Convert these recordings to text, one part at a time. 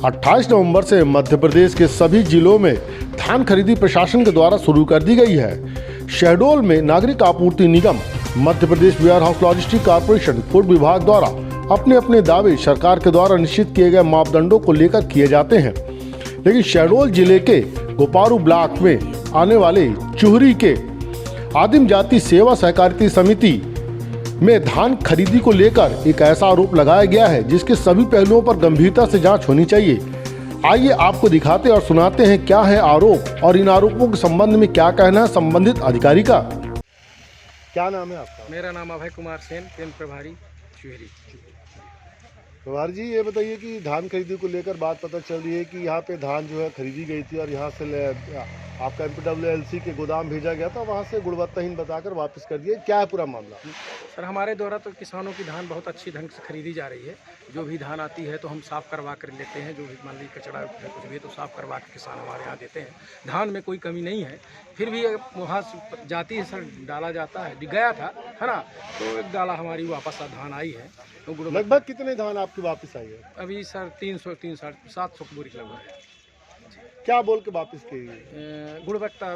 28 नवंबर से मध्य प्रदेश के सभी जिलों में धान खरीदी प्रशासन के द्वारा शुरू कर दी गई है। शहडोल में नागरिक आपूर्ति निगम, Madhya Pradesh warehouse logistic corporation, food विभाग द्वारा अपने अपने दावे सरकार के द्वारा निश्चित किए गए मापदंडों को लेकर किए जाते हैं। लेकिन शहडोल जिले के गोपारू ब्लॉक में आने वाले चुहरी के आदिम जाति सेवा सहकारिता समिति में धान खरीदी को लेकर एक ऐसा आरोप लगाया गया है जिसके सभी पहलुओं पर गंभीरता से जांच होनी चाहिए। आइए आपको दिखाते और सुनाते हैं क्या है आरोप और इन आरोपों के संबंध में क्या कहना है संबंधित अधिकारी का। क्या नाम है आपका? मेरा नाम अभय कुमार सेन, केंद्र प्रभारी चुहरी। प्रभारी जी, ये बताइए कि धान खरीदी को लेकर बात पता चल रही है कि यहाँ पे धान जो है खरीदी गई थी और यहाँ से आपका MPWLC के गोदाम भेजा गया था, वहाँ से गुणवत्ताहीन बताकर वापस कर दिया। क्या है पूरा मामला? सर, हमारे द्वारा तो किसानों की धान बहुत अच्छी ढंग से खरीदी जा रही है। जो भी धान आती है तो हम साफ़ करवा कर लेते हैं। जो भी मान लीजिए कचरा कुछ भी है तो साफ़ करवा के किसान हमारे यहाँ देते हैं। धान में कोई कमी नहीं है। फिर भी वहाँ जाती है सर, डाला जाता है, गया था, है ना, तो एक डाला हमारी वापस धान आई है। तो लगभग कितने धान आपकी वापस आई है? अभी सर 700 बोरी लगभग है। क्या बोल के वापस की? गुणवत्ता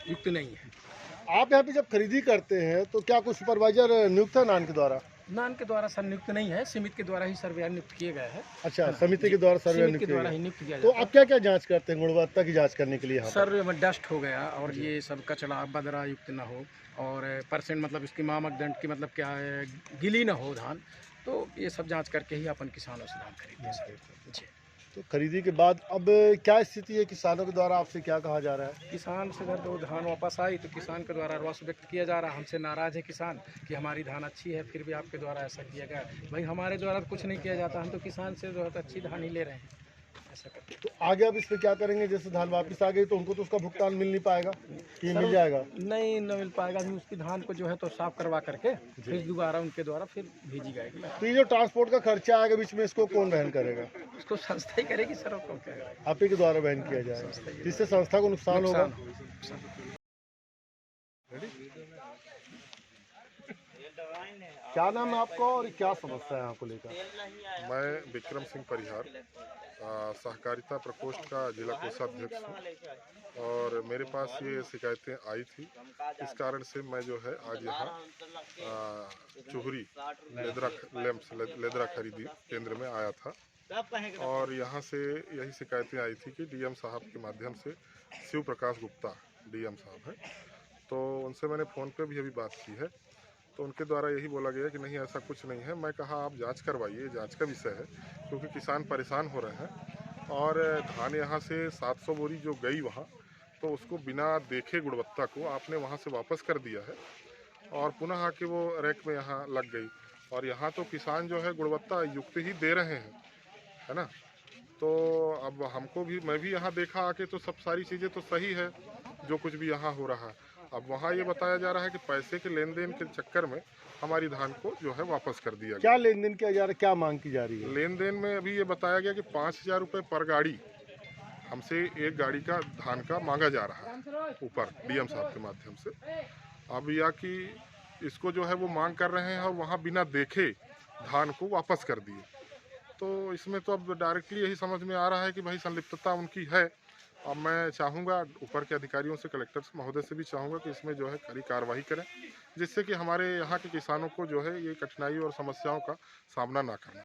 युक्त नहीं है। आप यहाँ पे जब खरीदी करते हैं तो क्या कोई सुपरवाइजर नियुक्त है नान के द्वारा? नान के द्वारा सर नियुक्त नहीं है, समिति के द्वारा ही सर्वेयर नियुक्त किए गए हैं। अच्छा, समिति के द्वारा सर्वेयर नियुक्त किया तो आप क्या क्या जांच करते हैं गुणवत्ता की जांच करने के लिए? सर डस्ट हो गया और ये सब कचरा बदरा युक्त ना हो और परसेंट मतलब इसकी मामक दंड की मतलब क्या है, गिली ना हो धान, तो ये सब जांच करके ही अपन किसानों से धान खरीदते हैं जी। तो खरीदी के बाद अब क्या स्थिति है? किसानों के द्वारा आपसे क्या कहा जा रहा है? किसान से अगर तो धान वापस आई तो किसान के द्वारा रोष व्यक्त किया जा रहा है। हमसे नाराज़ है किसान कि हमारी धान अच्छी है, फिर भी आपके द्वारा ऐसा किया गया। भाई, हमारे द्वारा कुछ नहीं किया जाता, हम तो किसान से जो है तो अच्छी धान ही ले रहे हैं, ऐसा करते। तो आगे अब इस पर क्या करेंगे? जैसे धान वापस आ गई तो उनको तो उसका भुगतान मिल नहीं पाएगा कि मिल जाएगा? नहीं, न मिल पाएगा। अभी उसकी धान को जो है तो साफ करवा करके फिर दोबारा उनके द्वारा फिर भेजी जाएगी। तो ये जो ट्रांसपोर्ट का खर्चा आएगा बीच में, इसको कौन वहन करेगा? उसको संस्था ही करेगी सर, और कौन करेगा? आप ही के द्वारा वहन किया जाएगा, जिससे संस्था को नुकसान होगा। क्या नाम है आपका और क्या समस्या है यहाँ को लेकर? मैं विक्रम सिंह परिहार, सहकारिता प्रकोष्ठ का जिला कोषाध्यक्ष हूँ और मेरे पास ये शिकायतें आई थी। इस कारण से मैं जो है आज यहाँ चुहरी लेदरा खरीदी केंद्र में आया था और यहाँ से यही शिकायतें आई थी कि डीएम साहब के माध्यम से, शिव प्रकाश गुप्ता डीएम साहब है, तो उनसे मैंने फ़ोन पे भी अभी बात की है। तो उनके द्वारा यही बोला गया कि नहीं, ऐसा कुछ नहीं है। मैं कहा आप जांच करवाइए, जांच का विषय है, क्योंकि किसान परेशान हो रहे हैं और धान यहाँ से 700 बोरी जो गई वहाँ, तो उसको बिना देखे गुणवत्ता को आपने वहाँ से वापस कर दिया है और पुनः आके वो रैक में यहाँ लग गई। और यहाँ तो किसान जो है गुणवत्ता युक्त ही दे रहे हैं, है ना। तो अब हमको भी, मैं भी यहाँ देखा आके तो सब सारी चीज़ें तो सही है जो कुछ भी यहाँ हो रहा है। अब वहाँ ये बताया जा रहा है कि पैसे के लेन देन के चक्कर में हमारी धान को जो है वापस कर दिया गया। क्या लेन देन किया जा रहा है? क्या मांग की जा रही है? लेन देन में अभी ये बताया गया कि 5,000 रुपये पर गाड़ी हमसे एक गाड़ी का धान का मांगा जा रहा है ऊपर डीएम साहब के माध्यम से। अब या कि इसको जो है वो मांग कर रहे हैं और वहाँ बिना देखे धान को वापस कर दिए। तो इसमें तो अब डायरेक्टली यही समझ में आ रहा है कि भाई संलिप्तता उनकी है। अब मैं चाहूँगा ऊपर के अधिकारियों से, कलेक्टर महोदय से भी चाहूँगा कि इसमें जो है कड़ी कार्रवाई करें, जिससे कि हमारे यहाँ के किसानों को जो है ये कठिनाई और समस्याओं का सामना ना करना।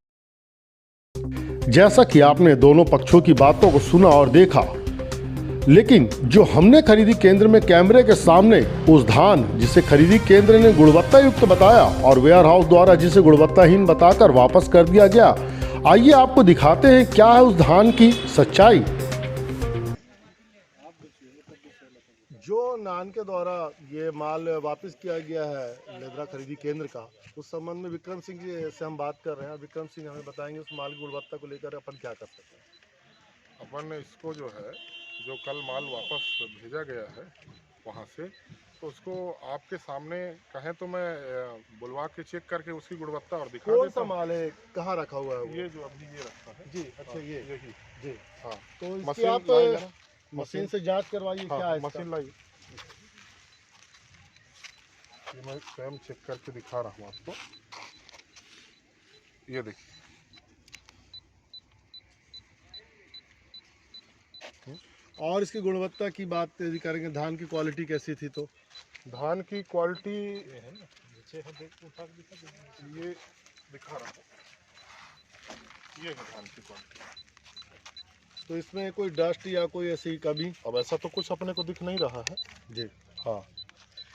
जैसा कि आपने दोनों पक्षों की बातों को सुना और देखा, लेकिन जो हमने खरीदी केंद्र में कैमरे के सामने उस धान जिसे खरीदी केंद्र ने गुणवत्ता युक्त बताया और वेयर हाउस द्वारा जिसे गुणवत्ताहीन बताकर वापस कर दिया गया, आइए आपको दिखाते हैं क्या है उस धान की सच्चाई। जो नान के द्वारा ये माल वापस किया गया है लेदरा खरीदी केंद्र का, उस संबंध में विक्रम सिंह जी से हम बात कर रहे हैं। विक्रम सिंह हमें बताएंगे उस माल की गुणवत्ता को लेकर अपन क्या कर सकते हैं। अपन इसको जो है, जो कल माल वापस भेजा गया है वहाँ से, तो उसको आपके सामने कहें तो मैं बुलवा के चेक करके उसकी गुणवत्ता और दिखा देता हूं। कौन सा माल है, कहाँ रखा हुआ है? ये जो अभी ये रखा है जी, अच्छा, ये यही जी, हाँ। तो इसकी मशीन आप मशीन से जांच करवाइए। हाँ, क्या है मशीन लाइए, ये मैं स्वयं चेक करके दिखा रहा हूँ आपको। ये देखिए, और इसकी गुणवत्ता की बात यदि करेंगे, धान की क्वालिटी कैसी थी? तो धान की क्वालिटी ये दिखा रहा हूँ, ये है धान की क्वालिटी। तो इसमें कोई डस्ट या कोई ऐसी कमी? अब ऐसा तो कुछ अपने को दिख नहीं रहा है जी, हाँ,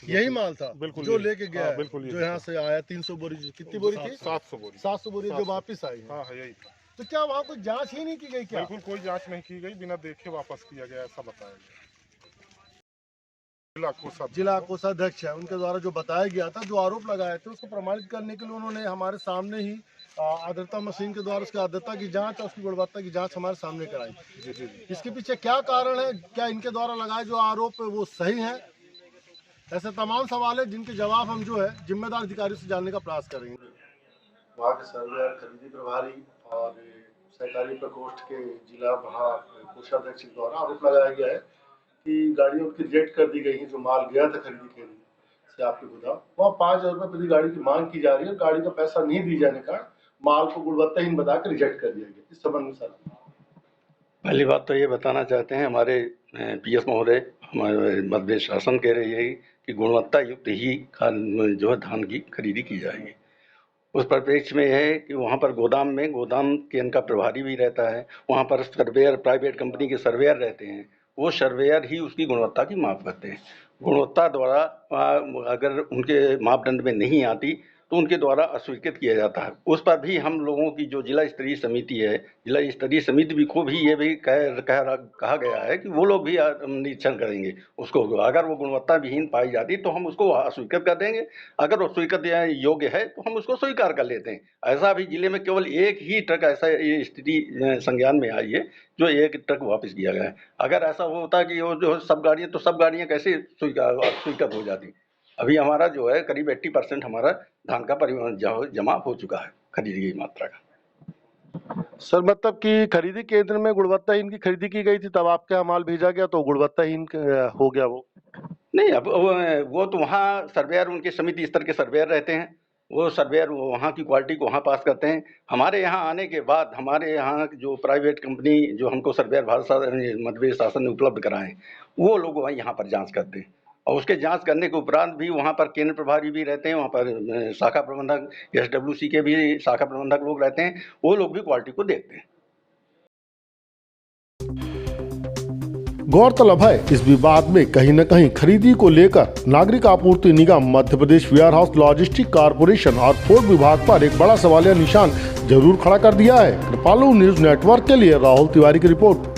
यही माल था बिल्कुल जो यही। लेके गया हाँ, है, बिल्कुल यही जो यहाँ से आया 300 बोरी, कितनी बोरी थी? 700 बोरी। 700 बोरी जो वापस आई है। हाँ है यही। तो क्या वहाँ कोई जांच ही नहीं की गई क्या? बिल्कुल कोई जांच नहीं की गई, बिना देखे वापस किया गया, ऐसा बताया गया। जिला कोषाध्यक्ष है, उनके द्वारा जो बताया गया था, जो आरोप लगाए थे, उसको प्रमाणित करने के लिए उन्होंने हमारे सामने ही आर्द्रता मशीन के द्वारा उसकी आर्द्रता की जांच और उसकी गुणवत्ता की जांच हमारे सामने कराई। इसके पीछे क्या कारण है, क्या इनके द्वारा लगाए जो आरोप है वो सही है? ऐसे तमाम सवाल है जिनके जवाब हम जो है जिम्मेदार अधिकारियों से जानने का प्रयास करेंगे। वहाँ के सर्वेयर, खरीदी प्रभारी और सहकारी प्रकोष्ठ के जिला कोषाध्यक्ष द्वारा आरोप लगाया गया है कि गाड़ियों की रिजेक्ट कर दी गई है। जो माल गया था खरीदी के लिए से आपके गोदाम, वहाँ 5,000 रुपये प्रति गाड़ी की मांग की जा रही है। गाड़ी का पैसा नहीं दिए जाने का माल को गुणवत्ताहीन बताकर रिजेक्ट कर दिया गया। इस संबंध में सर, पहली बात तो ये बताना चाहते हैं, हमारे पीएस महोदय, हमारे मध्य प्रदेश शासन कह रही है कि गुणवत्ता युक्त ही जो है धान की खरीदी की जाएगी। उस परिप्रेक्ष्य में है कि वहाँ पर गोदाम के इनका प्रभारी भी रहता है, वहाँ पर सर्वेयर, प्राइवेट कंपनी के सर्वेयर रहते हैं, वो सर्वेयर ही उसकी गुणवत्ता की माप करते हैं। गुणवत्ता द्वारा अगर उनके मापदंड में नहीं आती तो उनके द्वारा अस्वीकृत किया जाता है। उस पर भी हम लोगों की जो जिला स्तरीय समिति है, जिला स्तरीय समिति भी को भी ये भी कहा गया है कि वो लोग भी निरीक्षण करेंगे उसको। अगर वो गुणवत्ता विहीन पाई जाती तो हम उसको अस्वीकृत कर देंगे, अगर वो स्वीकृत योग्य है तो हम उसको स्वीकार कर लेते हैं। ऐसा भी जिले में केवल एक ही ट्रक ऐसा ये स्थिति संज्ञान में आई है जो एक ट्रक वापस किया गया है। अगर ऐसा होता कि वो जो सब गाड़ियाँ, तो सब गाड़ियाँ कैसे स्वीकृत हो जाती? अभी हमारा जो है करीब 80% हमारा धान का परिवहन जमा हो चुका है, खरीदी गई मात्रा का। सर मतलब कि खरीदी केंद्र में गुणवत्ताहीन की खरीदी की गई थी, तब आपके यहाँ माल भेजा गया तो गुणवत्ताहीन हो गया वो? नहीं, अब वो तो वहाँ सर्वेयर, उनके समिति स्तर के सर्वेयर रहते हैं, वो सर्वेयर वहाँ की क्वालिटी को वहाँ पास करते हैं। हमारे यहाँ आने के बाद हमारे यहाँ जो प्राइवेट कंपनी जो हमको सर्वेयर मध्य प्रदेश शासन ने उपलब्ध कराए, वो लोग वहाँ यहाँ पर जाँच करते हैं, और उसके जांच करने के उपरांत भी वहाँ पर केंद्र प्रभारी भी रहते हैं, वहाँ पर शाखा प्रबंधक, SWC के भी शाखा प्रबंधक लोग रहते हैं, वो लोग भी क्वालिटी को देखते हैं। गौरतलब है, इस विवाद में कहीं न कहीं खरीदी को लेकर नागरिक आपूर्ति निगम, Madhya Pradesh warehouse logistic corporation और पोर्ट विभाग पर एक बड़ा सवालिया निशान जरूर खड़ा कर दिया है। कृपालु न्यूज नेटवर्क के लिए राहुल तिवारी की रिपोर्ट।